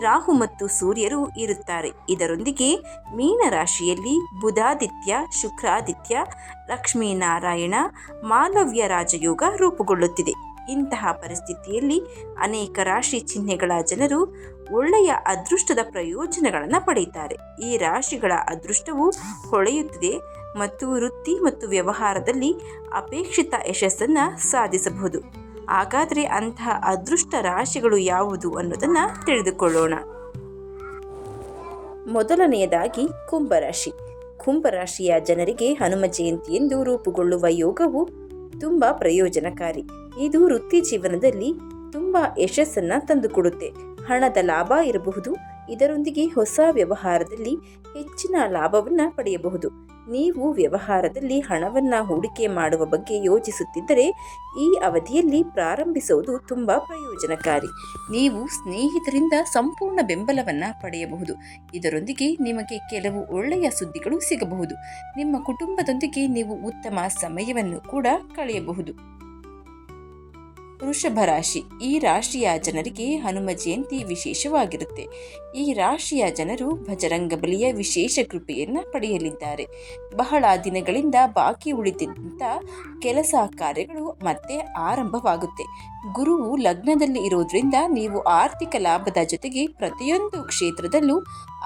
ರಾಹು ಮತ್ತು ಸೂರ್ಯರು ಇರುತ್ತಾರೆ. ಇದರೊಂದಿಗೆ ಮೀನರಾಶಿಯಲ್ಲಿ ಬುಧಾದಿತ್ಯ, ಶುಕ್ರಾದಿತ್ಯ, ಲಕ್ಷ್ಮೀನಾರಾಯಣ, ಮಾಲವ್ಯ ರಾಜಯೋಗ ರೂಪುಗೊಳ್ಳುತ್ತಿದೆ. ಇಂತಹ ಪರಿಸ್ಥಿತಿಯಲ್ಲಿ ಅನೇಕ ರಾಶಿ ಚಿಹ್ನೆಗಳ ಜನರು ಒಳ್ಳೆಯ ಅದೃಷ್ಟದ ಪ್ರಯೋಜನಗಳನ್ನು ಪಡೆಯುತ್ತಾರೆ. ಈ ರಾಶಿಗಳ ಅದೃಷ್ಟವು ಹೊಳೆಯುತ್ತದೆ ಮತ್ತು ವೃತ್ತಿ ಮತ್ತು ವ್ಯವಹಾರದಲ್ಲಿ ಅಪೇಕ್ಷಿತ ಯಶಸ್ಸನ್ನು ಸಾಧಿಸಬಹುದು. ಹಾಗಾದರೆ ಅಂತಹ ಅದೃಷ್ಟ ರಾಶಿಗಳು ಯಾವುದು ಅನ್ನೋದನ್ನು ತಿಳಿದುಕೊಳ್ಳೋಣ. ಮೊದಲನೆಯದಾಗಿ ಕುಂಭರಾಶಿ. ಕುಂಭರಾಶಿಯ ಜನರಿಗೆ ಹನುಮ ಜಯಂತಿಯೆಂದು ರೂಪುಗೊಳ್ಳುವ ಯೋಗವು ತುಂಬ ಪ್ರಯೋಜನಕಾರಿ. ಇದು ವೃತ್ತಿ ಜೀವನದಲ್ಲಿ ತುಂಬ ಯಶಸ್ಸನ್ನು ತಂದುಕೊಡುತ್ತೆ. ಹಣದ ಲಾಭ ಇರಬಹುದು. ಇದರೊಂದಿಗೆ ಹೊಸ ವ್ಯವಹಾರದಲ್ಲಿ ಹೆಚ್ಚಿನ ಲಾಭವನ್ನು ಪಡೆಯಬಹುದು. ನೀವು ವ್ಯವಹಾರದಲ್ಲಿ ಹಣವನ್ನು ಹೂಡಿಕೆ ಮಾಡುವ ಬಗ್ಗೆ ಯೋಚಿಸುತ್ತಿದ್ದರೆ ಈ ಅವಧಿಯಲ್ಲಿ ಪ್ರಾರಂಭಿಸುವುದು ತುಂಬ ಪ್ರಯೋಜನಕಾರಿ. ನೀವು ಸ್ನೇಹಿತರಿಂದ ಸಂಪೂರ್ಣ ಬೆಂಬಲವನ್ನು ಪಡೆಯಬಹುದು. ಇದರೊಂದಿಗೆ ನಿಮಗೆ ಕೆಲವು ಒಳ್ಳೆಯ ಸುದ್ದಿಗಳು ಸಿಗಬಹುದು. ನಿಮ್ಮ ಕುಟುಂಬದೊಂದಿಗೆ ನೀವು ಉತ್ತಮ ಸಮಯವನ್ನು ಕೂಡ ಕಳೆಯಬಹುದು. ವೃಷಭ ರಾಶಿ. ಈ ರಾಶಿಯ ಜನರಿಗೆ ಹನುಮ ಜಯಂತಿ ವಿಶೇಷವಾಗಿರುತ್ತೆ. ಈ ರಾಶಿಯ ಜನರು ಭಜರಂಗಬಲಿಯ ವಿಶೇಷ ಕೃಪೆಯನ್ನು ಪಡೆಯಲಿದ್ದಾರೆ. ಬಹಳ ದಿನಗಳಿಂದ ಬಾಕಿ ಉಳಿದಂಥ ಕೆಲಸ ಕಾರ್ಯಗಳು ಮತ್ತೆ ಆರಂಭವಾಗುತ್ತೆ. ಗುರುವು ಲಗ್ನದಲ್ಲಿ ಇರೋದ್ರಿಂದ ನೀವು ಆರ್ಥಿಕ ಲಾಭದ ಜೊತೆಗೆ ಪ್ರತಿಯೊಂದು ಕ್ಷೇತ್ರದಲ್ಲೂ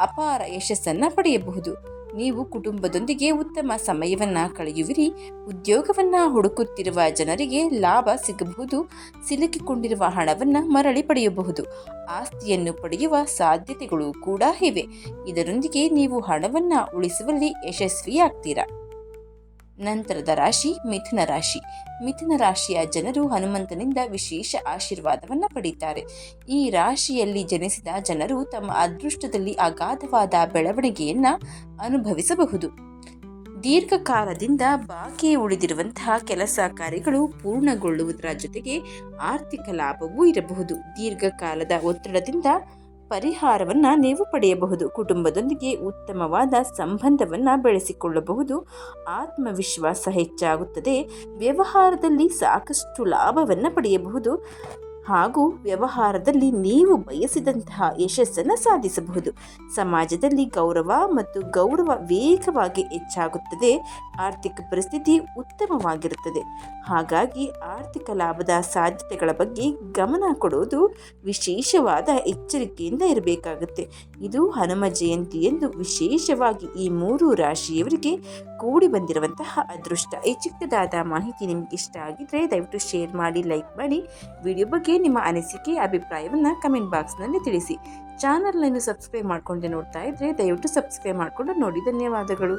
ಅಪಾರ ಯಶಸ್ಸನ್ನು ಪಡೆಯಬಹುದು. ನೀವು ಕುಟುಂಬದೊಂದಿಗೆ ಉತ್ತಮ ಸಮಯವನ್ನು ಕಳೆಯುವಿರಿ. ಉದ್ಯೋಗವನ್ನು ಹುಡುಕುತ್ತಿರುವ ಜನರಿಗೆ ಲಾಭ ಸಿಗಬಹುದು. ಸಿಲುಕಿಕೊಂಡಿರುವ ಹಣವನ್ನು ಮರಳಿ ಪಡೆಯಬಹುದು. ಆಸ್ತಿಯನ್ನು ಪಡೆಯುವ ಸಾಧ್ಯತೆಗಳು ಕೂಡ ಇವೆ. ಇದರೊಂದಿಗೆ ನೀವು ಹಣವನ್ನು ಉಳಿಸುವಲ್ಲಿ ಯಶಸ್ವಿಯಾಗ್ತೀರಾ. ನಂತರದ ರಾಶಿ ಮಿಥುನ ರಾಶಿ. ಮಿಥುನ ರಾಶಿಯ ಜನರು ಹನುಮಂತನಿಂದ ವಿಶೇಷ ಆಶೀರ್ವಾದವನ್ನು ಪಡೆಯುತ್ತಾರೆ. ಈ ರಾಶಿಯಲ್ಲಿ ಜನಿಸಿದ ಜನರು ತಮ್ಮ ಅದೃಷ್ಟದಲ್ಲಿ ಅಗಾಧವಾದ ಬೆಳವಣಿಗೆಯನ್ನು ಅನುಭವಿಸಬಹುದು. ದೀರ್ಘಕಾಲದಿಂದ ಬಾಕಿ ಉಳಿದಿರುವಂತಹ ಕೆಲಸ ಕಾರ್ಯಗಳು ಪೂರ್ಣಗೊಳ್ಳುವುದರ ಜೊತೆಗೆ ಆರ್ಥಿಕ ಲಾಭವೂ ಇರಬಹುದು. ದೀರ್ಘಕಾಲದ ಒತ್ತಡದಿಂದ ಪರಿಹಾರವನ್ನು ನೀವು ಪಡೆಯಬಹುದು. ಕುಟುಂಬದೊಂದಿಗೆ ಉತ್ತಮವಾದ ಸಂಬಂಧವನ್ನು ಬೆಳೆಸಿಕೊಳ್ಳಬಹುದು. ಆತ್ಮವಿಶ್ವಾಸ ಹೆಚ್ಚಾಗುತ್ತದೆ. ವ್ಯವಹಾರದಲ್ಲಿ ಸಾಕಷ್ಟು ಲಾಭವನ್ನು ಪಡೆಯಬಹುದು ಹಾಗೂ ವ್ಯವಹಾರದಲ್ಲಿ ನೀವು ಬಯಸಿದಂತಹ ಯಶಸ್ಸನ್ನು ಸಾಧಿಸಬಹುದು. ಸಮಾಜದಲ್ಲಿ ಗೌರವ ವೇಗವಾಗಿ ಹೆಚ್ಚಾಗುತ್ತದೆ. ಆರ್ಥಿಕ ಪರಿಸ್ಥಿತಿ ಉತ್ತಮವಾಗಿರುತ್ತದೆ. ಹಾಗಾಗಿ ಆರ್ಥಿಕ ಲಾಭದ ಸಾಧ್ಯತೆಗಳ ಬಗ್ಗೆ ಗಮನ ಕೊಡುವುದು ವಿಶೇಷವಾದ ಎಚ್ಚರಿಕೆಯಿಂದ ಇರಬೇಕಾಗುತ್ತೆ. ಇದು ಹನುಮ ಜಯಂತಿ ಎಂದು ವಿಶೇಷವಾಗಿ ಈ 3 ರಾಶಿಯವರಿಗೆ ಕೂಡಿ ಬಂದಿರುವಂತಹ ಅದೃಷ್ಟ. ಈ ಚಿಕ್ಕದಾದ ಮಾಹಿತಿ ನಿಮಗೆ ಇಷ್ಟ ಆಗಿದ್ರೆ ದಯವಿಟ್ಟು ಶೇರ್ ಮಾಡಿ, ಲೈಕ್ ಮಾಡಿ. ವಿಡಿಯೋ ಬಗ್ಗೆ ನಿಮ್ಮ ಅನಿಸಿಕೆ ಅಭಿಪ್ರಾಯವನ್ನು ಕಮೆಂಟ್ ಬಾಕ್ಸ್ನಲ್ಲಿ ತಿಳಿಸಿ. ಚಾನಲ್ನ ಸಬ್ಸ್ಕ್ರೈಬ್ ಮಾಡಿಕೊಂಡು ನೋಡ್ತಾ ಇದ್ರೆ ದಯವಿಟ್ಟು ಸಬ್ಸ್ಕ್ರೈಬ್ ಮಾಡಿಕೊಂಡು ನೋಡಿ. ಧನ್ಯವಾದಗಳು.